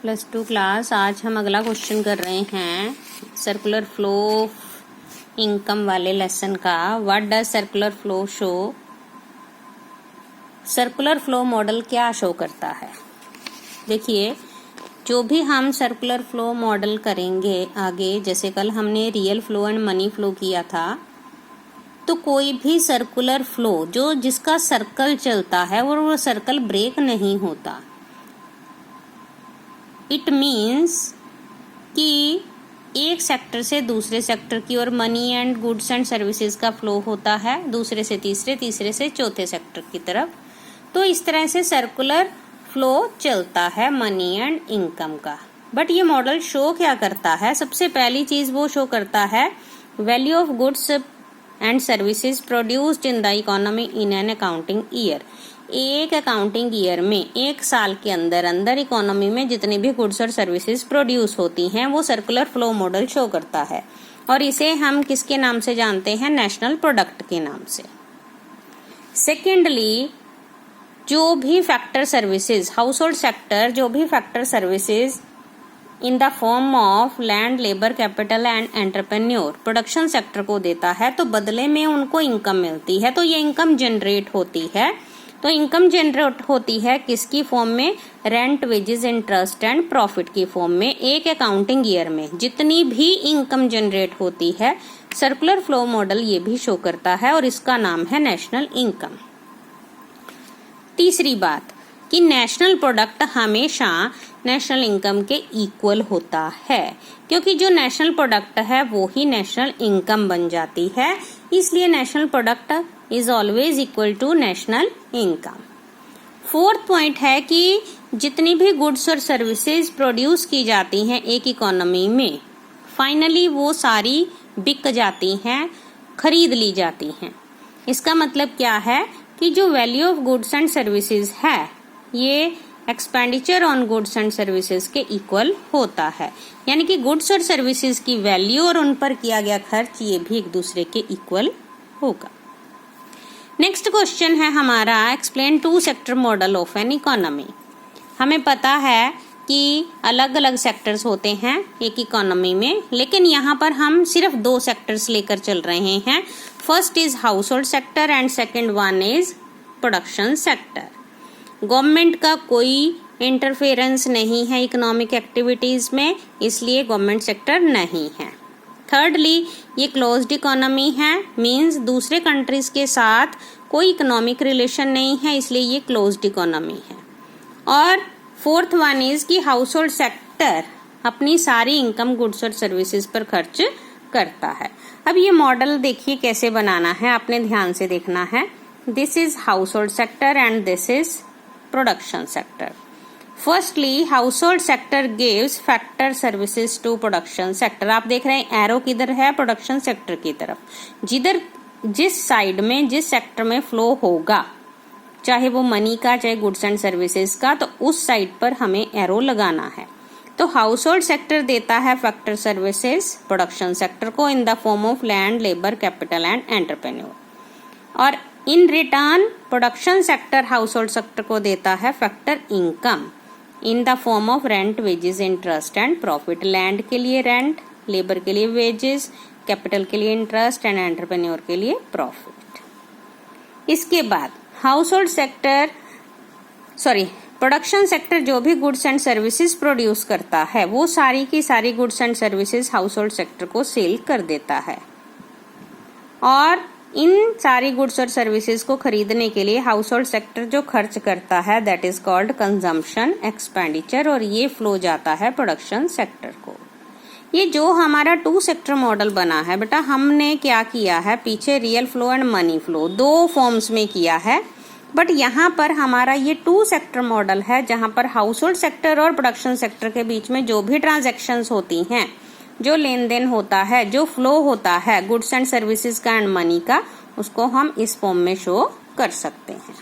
+2 class. आज हम अगला क्वेश्चन कर रहे हैं सर्कुलर फ्लो इनकम वाले लेसन का। What does circular flow show? Circular flow model क्या शो करता है? देखिए, जो भी हम सर्कुलर फ्लो मॉडल करेंगे आगे, जैसे कल हमने real flow and money flow किया था, तो कोई भी सर्कुलर फ्लो जो जिसका सर्कल चलता है और वो सर्कल ब्रेक नहीं होता, इट मीन्स कि एक सेक्टर से दूसरे सेक्टर की ओर money and goods and services का फ्लो होता है, दूसरे से तीसरे, तीसरे से चौथे सेक्टर की तरफ। तो इस तरह से सर्कुलर फ्लो चलता है मनी एंड इनकम का। बट ये मॉडल शो क्या करता है? सबसे पहली चीज वो शो करता है value of goods and services produced in the economy in an accounting year. एक अकाउंटिंग ईयर में, एक साल के अंदर अंदर इकोनॉमी में जितनी भी गुड्स और सर्विसेज प्रोड्यूस होती हैं, वो सर्कुलर फ्लो मॉडल शो करता है। और इसे हम किसके नाम से जानते हैं? नेशनल प्रोडक्ट के नाम से। सेकेंडली, जो भी factor services, house hold sector जो भी factor services in the form of land, labour, capital and entrepreneur production sector को देता है, तो बदले में उनको इनकम मिलती है। तो ये इनकम जनरेट होती है। तो इनकम जनरेट होती है किसकी फॉर्म में? Rent, wages, interest and profit की फॉर्म में। एक अकाउंटिंग ईयर में जितनी भी इनकम जनरेट होती है, सर्कुलर फ्लो मॉडल ये भी शो करता है और इसका नाम है नेशनल इनकम। तीसरी बात कि नेशनल प्रोडक्ट हमेशा नेशनल इनकम के इक्वल होता है, क्योंकि जो नेशनल प्रोडक्ट है वो ही नेशनल इनकम बन जाती है। इसलिए national product is always equal to national income. Fourth point है कि जितनी भी गुड्स और सर्विसेज प्रोड्यूस की जाती हैं एक इकोनॉमी में, फाइनली वो सारी बिक जाती हैं, खरीद ली जाती हैं। इसका मतलब क्या है कि जो value of goods and services है, ये expenditure on goods and services के इक्वल होता है। यानी कि गुड्स और सर्विसेज की वैल्यू और उन पर किया गया खर्च ये भी एक दूसरे के इक्वल होगा। नेक्स्ट क्वेश्चन है हमारा, explain to sector model of an economy. हमें पता है कि अलग अलग सेक्टर्स होते हैं एक इकोनॉमी में, लेकिन यहाँ पर हम सिर्फ 2 सेक्टर्स लेकर चल रहे हैं। First is household sector and second one is production sector. Government का कोई इंटरफेरेंस नहीं है इकोनॉमिक एक्टिविटीज में, इसलिए गवर्नमेंट सेक्टर नहीं है। थर्डली, ये क्लोज्ड इकोनॉमी है, मींस दूसरे कंट्रीज के साथ कोई इकोनॉमिक रिलेशन नहीं है, इसलिए ये क्लोज्ड इकोनॉमी है। और फोर्थ वन इज कि हाउस होल्ड सेक्टर अपनी सारी इनकम गुड्स और सर्विसेज पर खर्च करता है। अब ये मॉडल देखिए कैसे बनाना है, आपने ध्यान से देखना है। This is household sector and this is production sector. Firstly, household sector gives factor services to production sector. आप देख रहे हैं एरो किधर है? प्रोडक्शन सेक्टर की तरफ। जिस साइड में, जिस सेक्टर में फ्लो होगा, चाहे वो मनी का चाहे गुड्स एंड सर्विसेज का, तो उस साइड पर हमें एरो लगाना है। तो हाउस होल्ड सेक्टर देता है फैक्टर सर्विसेज प्रोडक्शन सेक्टर को in the form of land, labour, capital and entrepreneur. और in return production sector household sector को देता है factor income in the form of rent, wages, interest and profit. Land के लिए rent, labour के लिए wages, capital के लिए इंटरेस्ट एंड एंटरप्रेन्योर के लिए प्रॉफिट। इसके बाद house hold sector production sector जो भी गुड्स एंड सर्विसेज प्रोड्यूस करता है, वो सारी की सारी goods and services house hold sector को सेल कर देता है। और इन सारी गुड्स और सर्विसेज को खरीदने के लिए हाउस होल्ड सेक्टर जो खर्च करता है, that is called consumption expenditure, और ये फ्लो जाता है प्रोडक्शन सेक्टर को। ये जो हमारा 2 सेक्टर मॉडल बना है बेटा, हमने क्या किया है, पीछे real flow and money flow 2 forms में किया है, बट यहाँ पर हमारा ये 2 सेक्टर मॉडल है, जहाँ पर हाउस होल्ड सेक्टर और प्रोडक्शन सेक्टर के बीच में जो भी ट्रांजैक्शंस होती हैं, जो लेन देन होता है, जो फ्लो होता है गुड्स एंड सर्विसेज का एंड मनी का, उसको हम इस फॉर्म में शो कर सकते हैं।